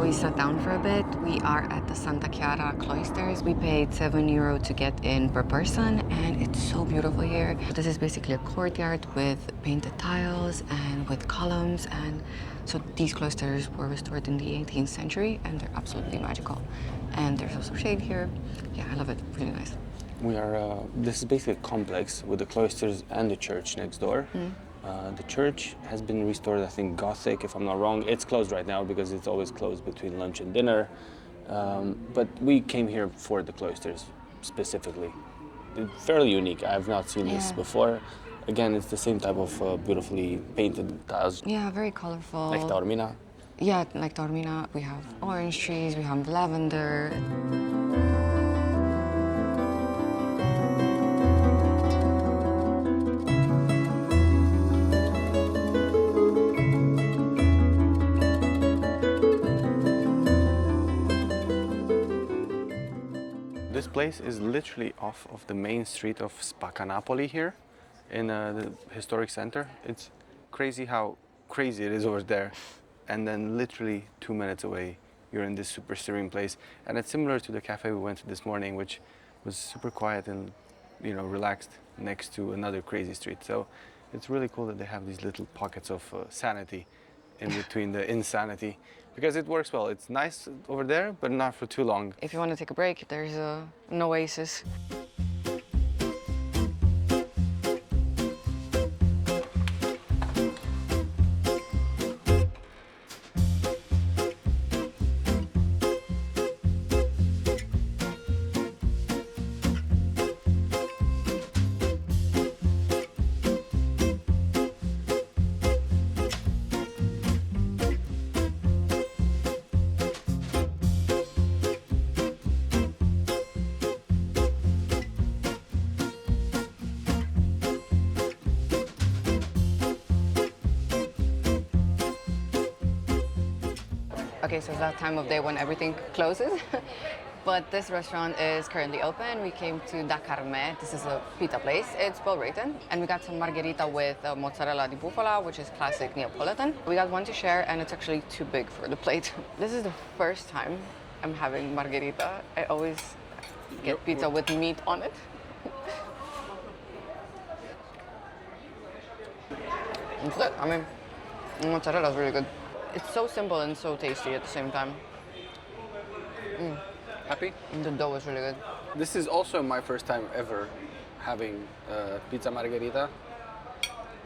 [SPEAKER 1] We sat down for a bit. We are at the Santa Chiara cloisters. We paid €7 to get in per person, and it's so beautiful here. This is basically a courtyard with painted tiles and with columns, and so these cloisters were restored in the 18th century, and they're absolutely magical. And there's also shade here. Yeah, I love it. Really nice.
[SPEAKER 2] We are. This is basically a complex with the cloisters and the church next door. The church has been restored, I think, Gothic, if I'm not wrong. It's closed right now because it's always closed between lunch and dinner. But we came here for the cloisters specifically. They're fairly unique. I have not seen this before. Again, it's the same type of beautifully painted tiles.
[SPEAKER 1] Yeah, very colorful.
[SPEAKER 2] Like Taormina.
[SPEAKER 1] Yeah, like Taormina. We have orange trees, we have lavender.
[SPEAKER 2] place is literally off of the main street of Napoli here in the historic center. It's crazy how crazy it is over there. And then literally 2 minutes away, you're in this super serene place. And it's similar to the cafe we went to this morning, which was super quiet and, you know, relaxed next to another crazy street. So it's really cool that they have these little pockets of sanity in between the insanity, because it works well. It's nice over there, but not for too long.
[SPEAKER 1] If you want to take a break, there's an oasis. Okay, so it's that time of day when everything closes. But this restaurant is currently open. We came to Da Carme. This is a pizza place. It's well rated. And we got some margherita with mozzarella di bufala, which is classic Neapolitan. We got one to share, and it's actually too big for the plate. This is the first time I'm having margherita. I always get pizza with meat on it. It's good. I mean, mozzarella is really good. It's so simple and so tasty at the same time.
[SPEAKER 2] Happy?
[SPEAKER 1] And the dough is really good.
[SPEAKER 2] This is also my first time ever having pizza margherita.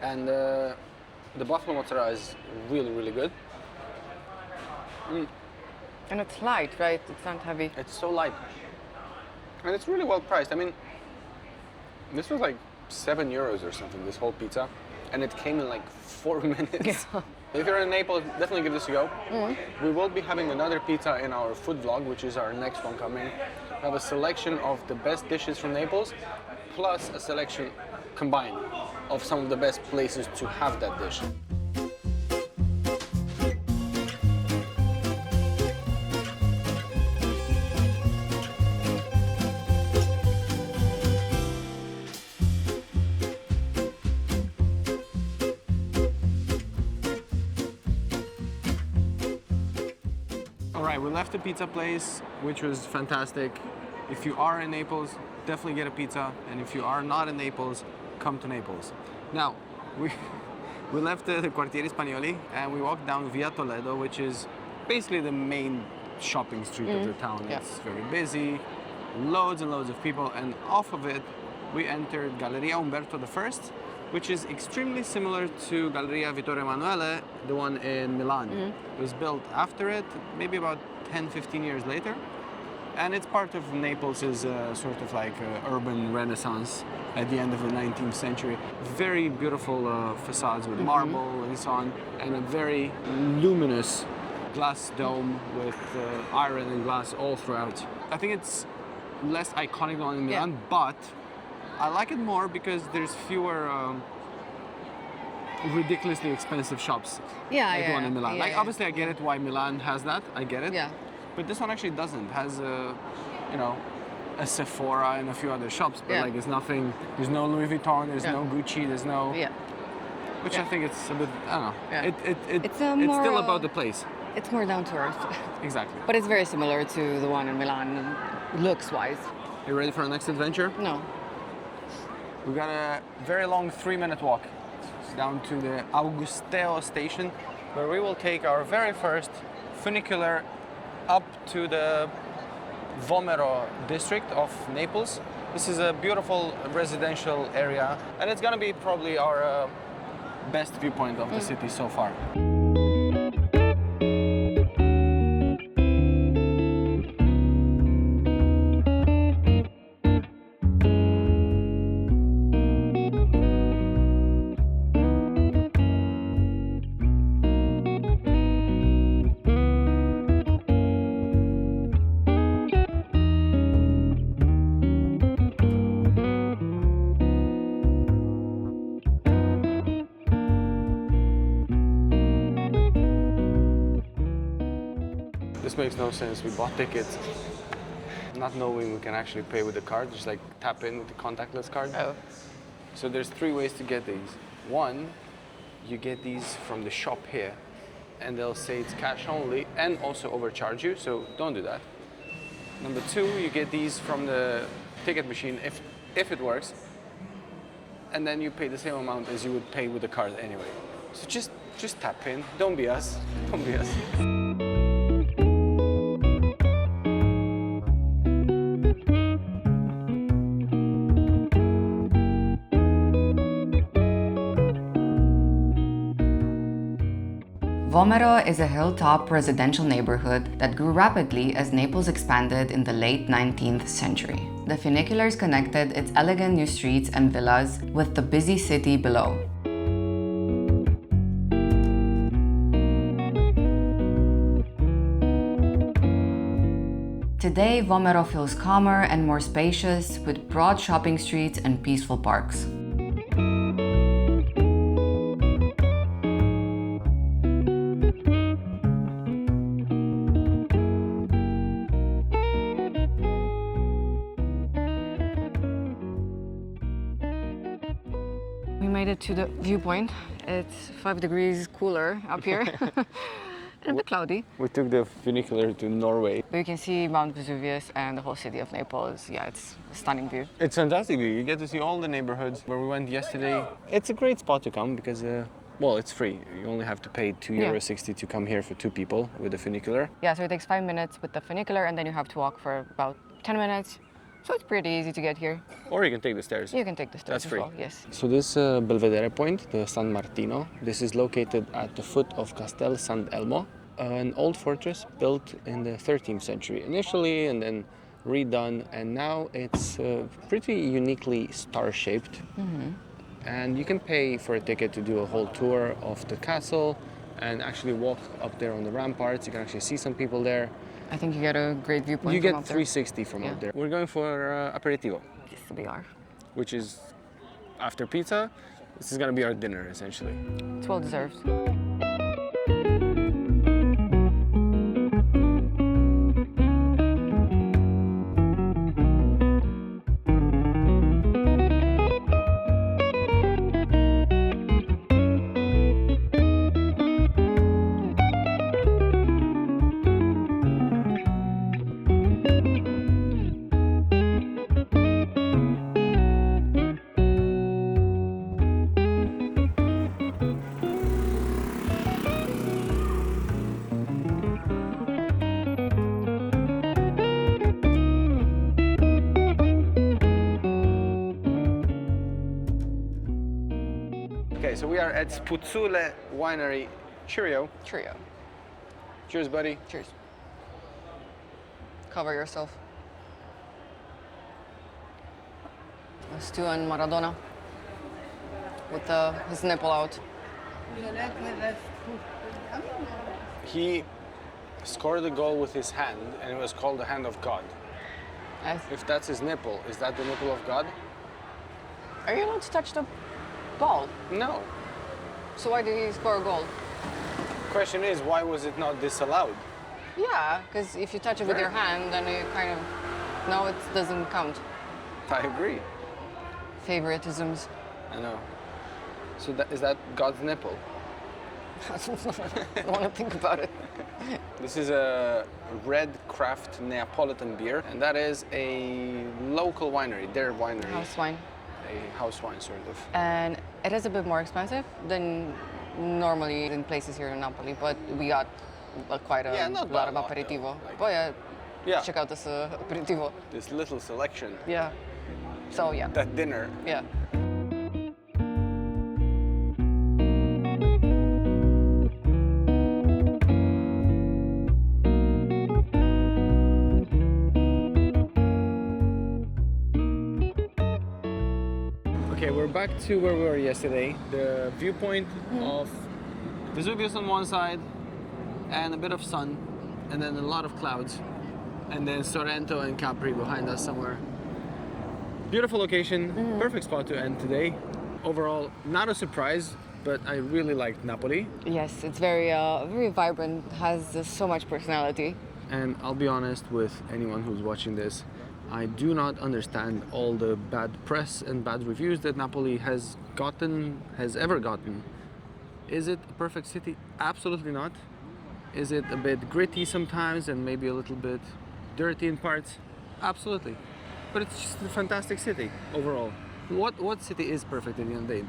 [SPEAKER 2] And the buffalo mozzarella is really, really good.
[SPEAKER 1] And it's light, right? It's not heavy.
[SPEAKER 2] It's so light. And it's really well priced. I mean, this was like €7 or something, this whole pizza. And it came in like 4 minutes.
[SPEAKER 1] Yeah.
[SPEAKER 2] If you're in Naples, definitely give this a go. We will be having another pizza in our food vlog, which is our next one coming. We have a selection of the best dishes from Naples, plus a selection combined of some of the best places to have that dish. We left the pizza place, which was fantastic. If you are in Naples, definitely get a pizza. And if you are not in Naples, come to Naples. Now, we left the Quartieri Spagnoli and we walked down Via Toledo, which is basically the main shopping street of the town.
[SPEAKER 1] Yeah.
[SPEAKER 2] It's very busy, loads and loads of people. And off of it, we entered Galleria Umberto I, which is extremely similar to Galleria Vittorio Emanuele, the one in Milan. It was built after it, maybe about 10-15 years later. And it's part of Naples' sort of like urban renaissance at the end of the 19th century. Very beautiful facades with marble and so on, and a very luminous glass dome with iron and glass all throughout. I think it's less iconic than the one in Milan, but I like it more because there's fewer ridiculously expensive shops like the one in Milan. Obviously I get it why Milan has that, I get it.
[SPEAKER 1] Yeah.
[SPEAKER 2] But this one actually doesn't. It has you know, a Sephora and a few other shops, but like it's nothing, there's no Louis Vuitton, there's no Gucci, there's no... Which I think it's a bit, I don't know. It's still about the place.
[SPEAKER 1] It's more down to earth.
[SPEAKER 2] Exactly.
[SPEAKER 1] But it's very similar to the one in Milan, looks-wise.
[SPEAKER 2] You ready for our next adventure?
[SPEAKER 1] No.
[SPEAKER 2] We got a very long 3-minute walk down to the Augusteo station, where we will take our very first funicular up to the Vomero district of Naples. This is a beautiful residential area, and it's gonna be probably our best viewpoint of the city so far. This makes no sense. We bought tickets not knowing we can actually pay with the card, just like tap in with the contactless card.
[SPEAKER 1] Oh.
[SPEAKER 2] So there's 3 ways to get these. One, you get these from the shop here, and they'll say it's cash only and also overcharge you, so don't do that. Number 2, you get these from the ticket machine if it works, and then you pay the same amount as you would pay with the card anyway. So just tap in. Don't be us. Don't be us.
[SPEAKER 1] Vomero is a hilltop residential neighborhood that grew rapidly as Naples expanded in the late 19th century. The funiculars connected its elegant new streets and villas with the busy city below. Today, Vomero feels calmer and more spacious, with broad shopping streets and peaceful parks. We made it to the viewpoint. It's 5 degrees cooler up here. And a bit cloudy.
[SPEAKER 2] We took the funicular to Norway.
[SPEAKER 1] But you can see Mount Vesuvius and the whole city of Naples. Yeah, it's a stunning view.
[SPEAKER 2] It's fantastic view. You get to see all the neighborhoods where we went yesterday. It's a great spot to come because, well, it's free. You only have to pay €2.60 to come here for 2 people with the funicular.
[SPEAKER 1] Yeah, so it takes 5 minutes with the funicular and then you have to walk for about 10 minutes. So it's pretty easy to get here.
[SPEAKER 2] Or you can take the stairs.
[SPEAKER 1] You can take the stairs
[SPEAKER 2] That's free.
[SPEAKER 1] as well, yes.
[SPEAKER 2] So this Belvedere point, the San Martino, this is located at the foot of Castel Sant'Elmo, an old fortress built in the 13th century initially and then redone, and now it's pretty uniquely star-shaped. And you can pay for a ticket to do a whole tour of the castle and actually walk up there on the ramparts. You can actually see some people there.
[SPEAKER 1] I think you get a great viewpoint
[SPEAKER 2] You
[SPEAKER 1] from
[SPEAKER 2] get
[SPEAKER 1] up there.
[SPEAKER 2] 360 from up there. We're going for aperitivo,
[SPEAKER 1] Yes, we are.
[SPEAKER 2] which is after pizza. This is gonna be our dinner, essentially.
[SPEAKER 1] It's well deserved.
[SPEAKER 2] Okay, so we are at Spuzzule Winery. Cheerio.
[SPEAKER 1] Trio.
[SPEAKER 2] Cheers, buddy.
[SPEAKER 1] Cheers. Cover yourself. Stu and Maradona with his nipple out.
[SPEAKER 2] He scored the goal with his hand, and it was called the hand of God. If that's his nipple, is that the nipple of God?
[SPEAKER 1] Are you allowed to touch the ball?
[SPEAKER 2] No.
[SPEAKER 1] So why did he score a goal?
[SPEAKER 2] Question is, why was it not disallowed?
[SPEAKER 1] Yeah, because if you touch it with your hand, then you kind of... No, it doesn't count.
[SPEAKER 2] I agree.
[SPEAKER 1] Favoritisms.
[SPEAKER 2] I know. So is that God's nipple?
[SPEAKER 1] I don't want to think about it.
[SPEAKER 2] This is a red craft Neapolitan beer, and that is a local winery, their winery.
[SPEAKER 1] House wine.
[SPEAKER 2] A house wine, sort of.
[SPEAKER 1] And it is a bit more expensive than normally in places here in Napoli, but we got quite a lot of aperitivo. Like,
[SPEAKER 2] yeah.
[SPEAKER 1] Check out this aperitivo.
[SPEAKER 2] This little selection.
[SPEAKER 1] Yeah. So yeah.
[SPEAKER 2] That dinner.
[SPEAKER 1] Yeah.
[SPEAKER 2] Okay, we're back to where we were yesterday. The viewpoint of Vesuvius on one side and a bit of sun and then a lot of clouds. And then Cilento and Calabria behind us somewhere. Beautiful location, perfect spot to end today. Overall, not a surprise, but I really liked Napoli.
[SPEAKER 1] Yes, it's very, very vibrant. Has so much personality.
[SPEAKER 2] And I'll be honest with anyone who's watching this, I do not understand all the bad press and bad reviews that Napoli has ever gotten. Is it a perfect city? Absolutely not. Is it a bit gritty sometimes and maybe a little bit dirty in parts? Absolutely. But it's just a fantastic city overall. What city is perfect at the end of the day?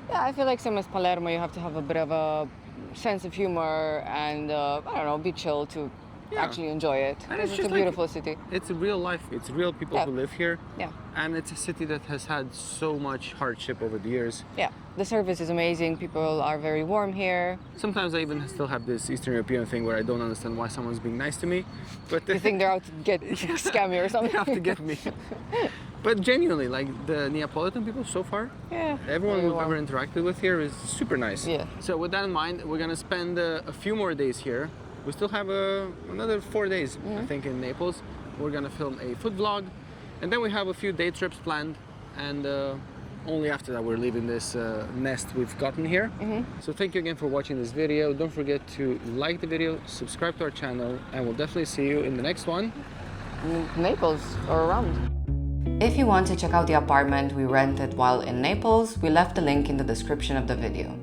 [SPEAKER 1] Yeah, I feel like same as Palermo, you have to have a bit of a sense of humor and, I don't know, be chill to actually enjoy it.
[SPEAKER 2] And
[SPEAKER 1] It's
[SPEAKER 2] just
[SPEAKER 1] a beautiful city.
[SPEAKER 2] It's real life. It's real people who live here.
[SPEAKER 1] Yeah.
[SPEAKER 2] And it's a city that has had so much hardship over the years.
[SPEAKER 1] Yeah, the service is amazing. People are very warm here.
[SPEAKER 2] Sometimes I even still have this Eastern European thing where I don't understand why someone's being nice to me. But
[SPEAKER 1] You think they're out to scam me or something?
[SPEAKER 2] they have to get me. But genuinely, like the Neapolitan people so far, everyone
[SPEAKER 1] very
[SPEAKER 2] we've
[SPEAKER 1] warm.
[SPEAKER 2] ever interacted with here is super nice.
[SPEAKER 1] Yeah.
[SPEAKER 2] So with that in mind, we're gonna spend a few more days here. We still have another 4 days, I think, in Naples. We're gonna film a food vlog, and then we have a few day trips planned, and only after that we're leaving this nest we've gotten here. So thank you again for watching this video. Don't forget to like the video, subscribe to our channel, and we'll definitely see you in the next one.
[SPEAKER 1] Naples or around. If you want to check out the apartment we rented while in Naples, we left the link in the description of the video.